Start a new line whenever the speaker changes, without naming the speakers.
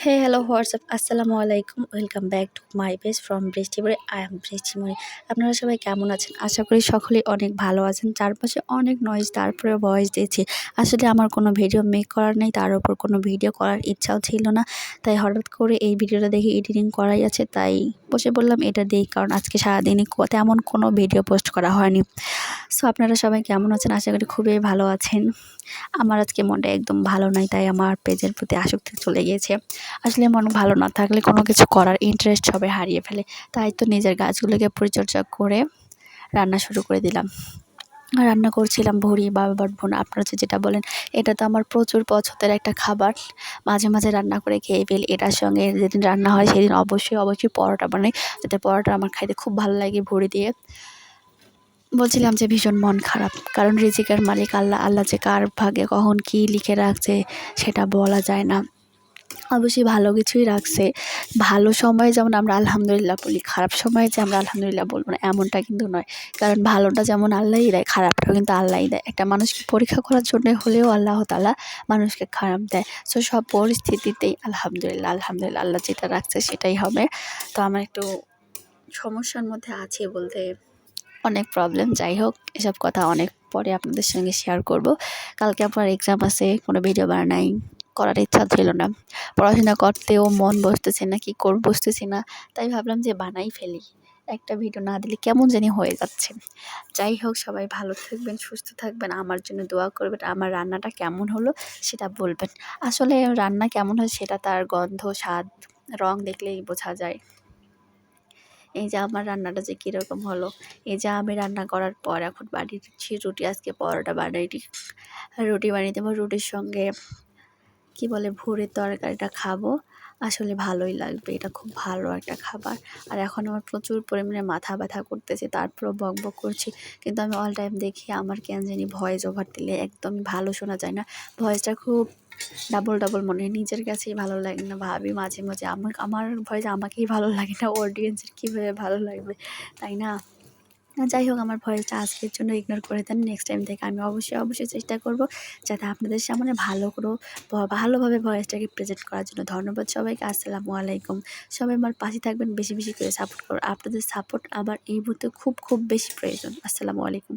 Hey, hello, what's up? Assalamu alaikum. Welcome back to my page from Bristimori. I am Bristimori. আপনারা সবাই কেমন আছেন? আশা করি সকলেই অনেক ভালো আছেন। চারপাশে অনেক নয়েজ, তারপরে ভয়েস দিয়েছি। আসলে আমার কোনো ভিডিও মেক করার নেই, তার উপর কোনো ভিডিও করার ইচ্ছাও ছিল না। তাই হঠাৎ করে এই ভিডিওটা দেখে এডিটিং করাই আছে, তাই বসে বললাম এটা দেই, কারণ আজকে সারাদিনই তেমন কোনো ভিডিও পোস্ট করা হয়নি। সো আপনারা সবাই কেমন আছেন? আশা করি খুবই ভালো আছেন। আমার আজকে মনটা একদম ভালো নাই, তাই আমার পেজের প্রতি আসক্তি চলে গিয়েছে। আসলে মন ভালো না থাকলে কোনো কিছু করার ইন্টারেস্ট সবাই হারিয়ে ফেলে। তাই তো নিজের গাছগুলোকে পরিচর্যা করে রান্না শুরু করে দিলাম। রান্না করছিলাম ভুড়ি বা ভুনা, আপনারা যেটা বলেন। এটা তো আমার প্রচুর পছন্দের একটা খাবার। মাঝে মাঝে রান্না করে খেয়ে ফেলি। এটার সঙ্গে যেদিন রান্না হয় সেদিন অবশ্যই পরোটা বানাই, যাতে পরোটা আমার খাইতে খুব ভালো লাগে ভুড়ি দিয়ে। বলছিলাম যে ভীষণ মন খারাপ, কারণ রিজিকের মালিক আল্লাহ। আল্লাহ যে কার ভাগ্যে কখন কী লিখে রাখছে সেটা বলা যায় না। অবশ্যই ভালো কিছুই রাখছে। ভালো সময়ে যেমন আমরা আলহামদুলিল্লাহ বলি, খারাপ সময়ে যে আমরা আলহামদুলিল্লাহ বলবো না এমনটা কিন্তু নয়। কারণ ভালোটা যেমন আল্লাহই দেয়, খারাপটাও কিন্তু আল্লাহই দেয়। একটা মানুষকে পরীক্ষা করার জন্য হলেও আল্লাহ তাআলা মানুষকে খারাপ দেয়। সো সব পরিস্থিতিতেই আলহামদুলিল্লাহ আল্লাহ যেটা রাখছে সেটাই হবে। তো আমার একটু সমস্যার মধ্যে আছি বলতে, অনেক প্রবলেম। যাই হোক, এসব কথা অনেক পরে আপনাদের সঙ্গে শেয়ার করব। কালকে আমার এক্সাম আছে, কোনো ভিডিও বানাই করার ইচ্ছা ছিল না। পড়াশোনা করতেও মন বসতেছে না, কি করব বুঝতেছি না। তাই ভাবলাম যে বানাই ফেলি। একটা ভিডিও না দিলে কেমন জানি হয়ে যাচ্ছে। যাই হোক, সবাই ভালো থাকবেন, সুস্থ থাকবেন, আমার জন্য দোয়া করবেন। আমার রান্নাটা কেমন হলো সেটা বলবেন। আসলে রান্না কেমন হয় সেটা তার গন্ধ, স্বাদ, রং দেখলেই বোঝা যায়। এই যে আমার রান্নাটা যে কীরকম হলো, এই যে আমি রান্না করার পর এখন বানিয়ে দিচ্ছি রুটি। আজকে পরোটা বানাইনি, রুটি বানিয়ে দেবো। রুটির সঙ্গে কি বলে ভুঁড়ির তরকারিটা খাবো। আসলে ভালোই লাগবে, এটা খুব ভালো একটা খাবার। আর এখন আমার প্রচুর পরিমাণে মাথা ব্যথা করতেছে, তারপরেও বকবক করছি। কিন্তু আমি অল টাইম দেখি আমার কেন জানি ভয়েস ওভার দিলে একদমই ভালো শোনা যায় না। ভয়েসটা খুব ডাবল মনে হয়, নিজের কাছেই ভালো লাগে না। ভাবি মাঝে মাঝে আমার ভয়েস আমাকেই ভালো লাগে না, অডিয়েন্সের কীভাবে ভালো লাগবে, তাই না? যাই হোক, আমার ভয়েসটা আজকের জন্য ইগনোর করে দেন। নেক্সট টাইম থেকে আমি অবশ্যই চেষ্টা করব যাতে আপনাদের সামনে ভালোভাবে ভয়েসটাকে প্রেজেন্ট করার জন্য। ধন্যবাদ সবাইকে। আসসালামু আলাইকুম। সবাই আমার পাশে থাকবেন, বেশি করে সাপোর্ট করুন। আপনাদের সাপোর্ট আমার এই মুহূর্তে খুব বেশি প্রয়োজন। আসসালামু আলাইকুম।